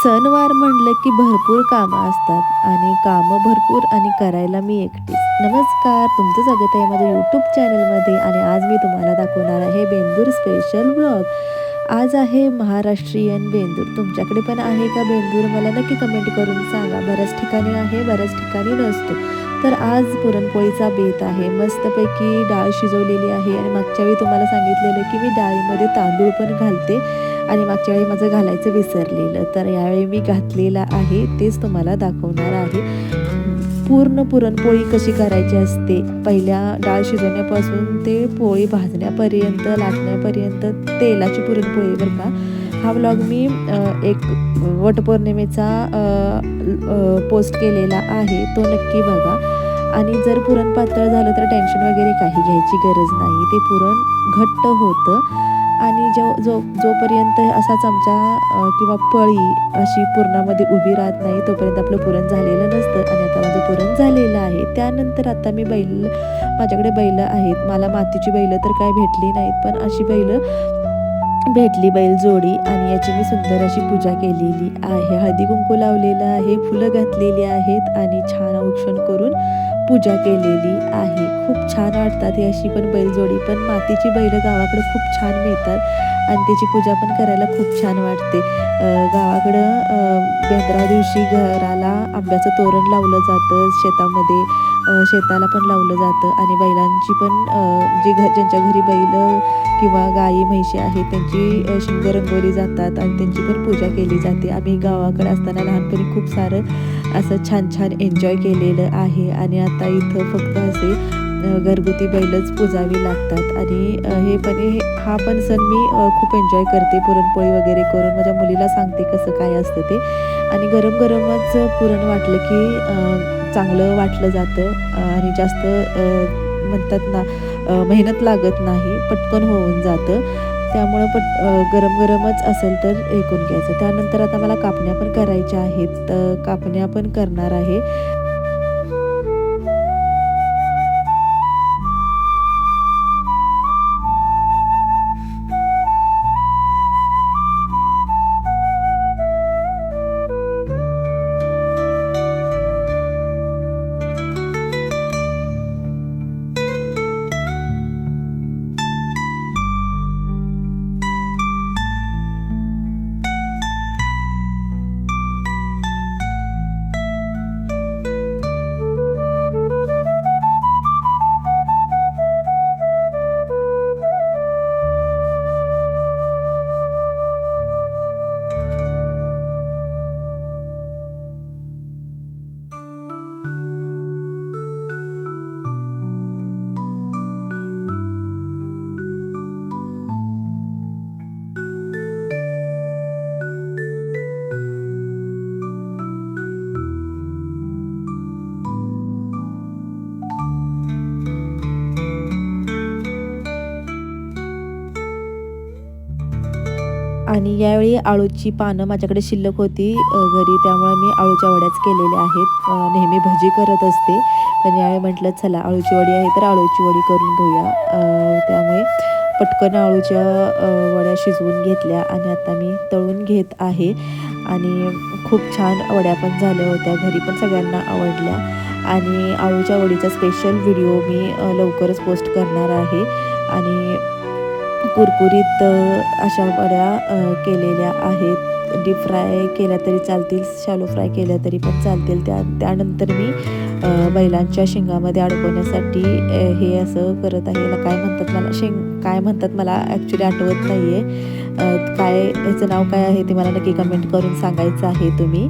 सणवार म्हणलं की भरपूर कामं असतात आणि कामं भरपूर आणि करायला मी एकटीच. नमस्कार, तुमचं स्वागत आहे माझ्या यूट्यूब चॅनलमध्ये आणि आज मी तुम्हाला दाखवणार आहे बेंदूर स्पेशल व्लॉग. आज आहे महाराष्ट्रीयन बेंदूर. तुमच्याकडे पण आहे का बेंदूर? मला नक्की कमेंट करून सांगा. बऱ्याच ठिकाणी आहे, बऱ्याच ठिकाणी नसतो. तर आज पुरणपोळीचा बेत आहे. मस्तपैकी डाळ शिजवलेली आहे आणि मागच्या वेळी तुम्हाला सांगितलेलं की मी डाळीमध्ये तांदूळ पण घालते आणि मागच्या वेळी माझं घालायचं विसरलेलं. तर यावेळी मी घातलेलं आहे, तेच तुम्हाला दाखवणार आहे. पूर्ण पुरणपोळी कशी करायची असते, पहिल्या डाळ शिजवण्यापासून ते पोळी भाजण्यापर्यंत, लाटण्यापर्यंत तेलाची पुरणपोळी बरं का. हा व्लॉग मी एक वटपौर्णिमेचा पोस्ट केलेला आहे, तो नक्की बघा. आणि जर पुरण पातळ झालं तर टेन्शन वगैरे काही घ्यायची गरज नाही. ते पुरण घट्ट होतं आणि जोपर्यंत असा चमचा किंवा पळी अशी पुरणामध्ये उभी राहत नाही तोपर्यंत आपलं पुरण झालेलं नसतं. आणि आता माझं पुरण झालेलं आहे. त्यानंतर आता मी माझ्याकडे बैल आहेत. मला मातीची बैलं तर काय भेटली नाहीत, पण अशी बैलं भेटली बैल जोडी आणि याची मी सुंदर अशी पूजा केलेली आहे. हळदी कुंकू लावलेलं आहे, फुलं घातलेली आहेत आणि छान औक्षण करून पूजा केलेली आहे. खूप छान वाटतात ही अशी पण बैलजोडी. पण मातीची बैलं गावाकडं खूप छान मिळतात आणि त्याची पूजा पण करायला खूप छान वाटते. गावाकडं बेंद्रा दिवशी घराला आंब्याचं तोरण लावलं जातं, शेताला पण लावलं जातं आणि बैलांची पण ज्यांच्या घरी बैल किंवा गाई म्हैशी आहेत त्यांची शिंग रंगवली जातात आणि त्यांची पण पूजा केली जाते. आम्ही गावाकडे असताना लहानपणी खूप सारं असं छान छान एन्जॉय केलेलं आहे आणि आता इथं फक्त असे घरगुती बैलच पुजावी लागतात. आणि हा पण सण मी खूप एन्जॉय करते. पुरणपोळी वगैरे करून माझ्या मुलीला सांगते कसं काय असतं ते. आणि गरम गरमच पुरण वाटलं की चांगलं वाटलं जातं आणि जास्त म्हणतात ना मेहनत लागत नाही, पटकन होऊन जातं. त्यामुळं गरम गरमच असेल तर हे करून घ्यायचं. त्यानंतर आता मला कापण्या पण करायच्या आहेत, कापण्या पण करणार आहे. आणि यावेळी आळूची पानं माझ्याकडे शिल्लक होती घरी, त्यामुळे मी आळूच्या वड्याच केलेल्या आहेत. नेहमी भजी करत असते, पण यावेळी म्हटलं चला आळूची वडी आहे तर आळूची वडी करून घेऊया. त्यामुळे पटकन आळूच्या वड्या शिजवून घेतल्या आणि आता मी तळून घेत आहे. आणि खूप छान वड्या पण झाल्या होत्या, घरी पण सगळ्यांना आवडल्या. आणि आळूच्या वडीचा स्पेशल व्हिडिओ मी लवकरच पोस्ट करणार आहे. आणि कुरकुरीत अशा वड्या केलेल्या आहेत. डीप फ्राय केल्या तरी चालतील, शॅलो फ्राय केल्या तरी पण चालतील. त्यानंतर मी बैलांच्या शिंगामध्ये अडकवण्यासाठी हे असं करत आहे. याला काय म्हणतात, काय म्हणतात मला ॲक्च्युली आठवत नाही आहे. ह्याचं नाव काय आहे ते मला नक्की कमेंट करून सांगायचं आहे तुम्ही.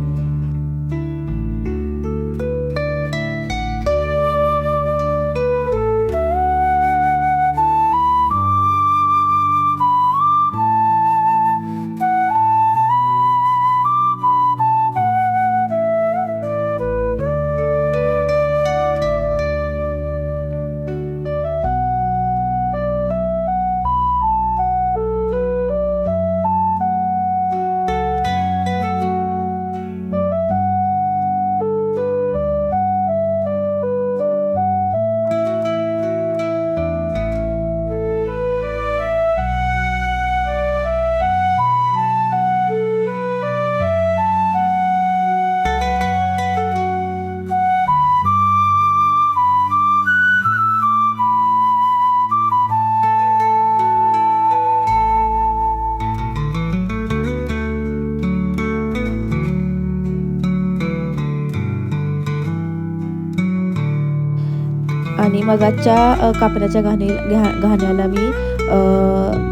आणि मगाच्या कापण्याच्या घाण्याला मी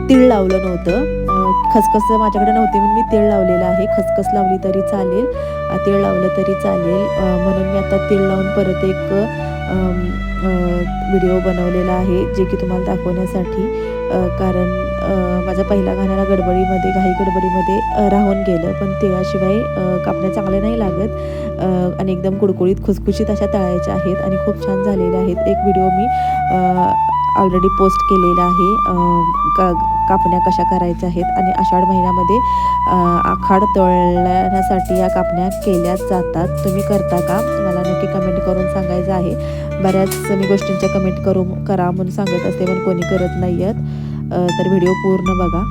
तीळ लावलं नव्हतं. खसखस माझ्याकडे नव्हती म्हणून मी तीळ लावलेलं आहे. खसखस लावली तरी चालेल, तीळ लावलं तरी चालेल, म्हणून मी आता तीळ लावून परत एक व्हिडिओ बनवलेला आहे जे की तुम्हाला दाखवण्यासाठी, कारण माझा पहिला घाण्याला घाई गडबडीमध्ये राहून गेलं. पण तिळाशिवाय कापण्या चांगल्या नाही लागत आणि एकदम कुडकुडीत खुसखुशीत अशा तळायच्या आहेत आणि खूप छान झालेल्या आहेत. एक व्हिडिओ मी ऑलरेडी पोस्ट केलेला आहे, कापण्या कशा करायच्या आहेत. आणि आषाढ महिन्यामध्ये आखाड तळण्यासाठी या कापण्या केल्या जातात. तुम्ही करता का? मला नक्की कमेंट करून सांगायचं आहे. बऱ्याच मी गोष्टींच्या कमेंट करा म्हणून सांगत असते, पण कोणी करत नाही आहेत. तर व्हिडिओ पूर्ण बघा.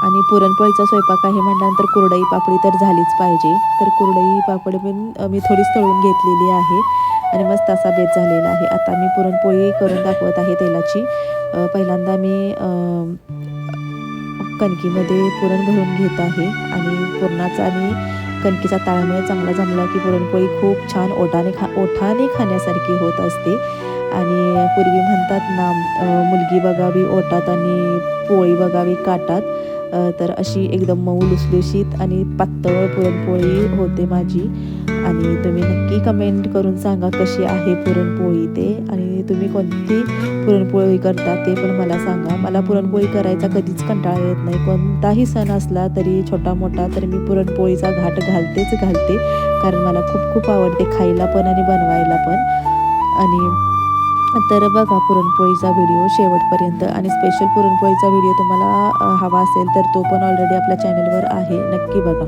आणि पुरणपोळीचा स्वयंपाक आहे म्हटल्यानंतर कुरडई पापडी तर झालीच पाहिजे. तर कुरडई पापड पण मी थोडीच तळून घेतलेली आहे आणि मस्त असा बेत झालेला आहे. आता मी पुरणपोळी करून दाखवत आहे तेलाची. पहिल्यांदा मी कणकीमध्ये पुरण भरून घेत आहे आणि पुरणाचा आणि कणकीचा ताळमेळ चांगला जमला की पुरणपोळी खूप छान ओठाने खाण्यासारखी होत असते. आणि पूर्वी म्हणतात ना, मुलगी बघावी ओटात आणि पोळी बघावी काटात. तर अशी एकदम मऊ लुसलुशीत आणि पातळ पुरणपोळी होते माझी. आणि तुम्ही नक्की कमेंट करून सांगा कशी आहे पुरणपोळी ते, आणि तुम्ही कोणती पुरणपोळी करता ते पण मला सांगा. मला पुरणपोळी करायचा कधीच कंटाळा येत नाही. कोणताही सण असला तरी छोटा मोठा, तर मी पुरणपोळीचा घाट घालते, कारण मला खूप खूप आवडते खायला पण आणि बनवायला पण. आणि तर बघा पुरणपोळीचा व्हिडिओ शेवटपर्यंत. आणि स्पेशल पुरणपोळीचा व्हिडिओ तुम्हाला हवा असेल तर तो पण ऑलरेडी आपल्या चॅनलवर आहे, नक्की बघा.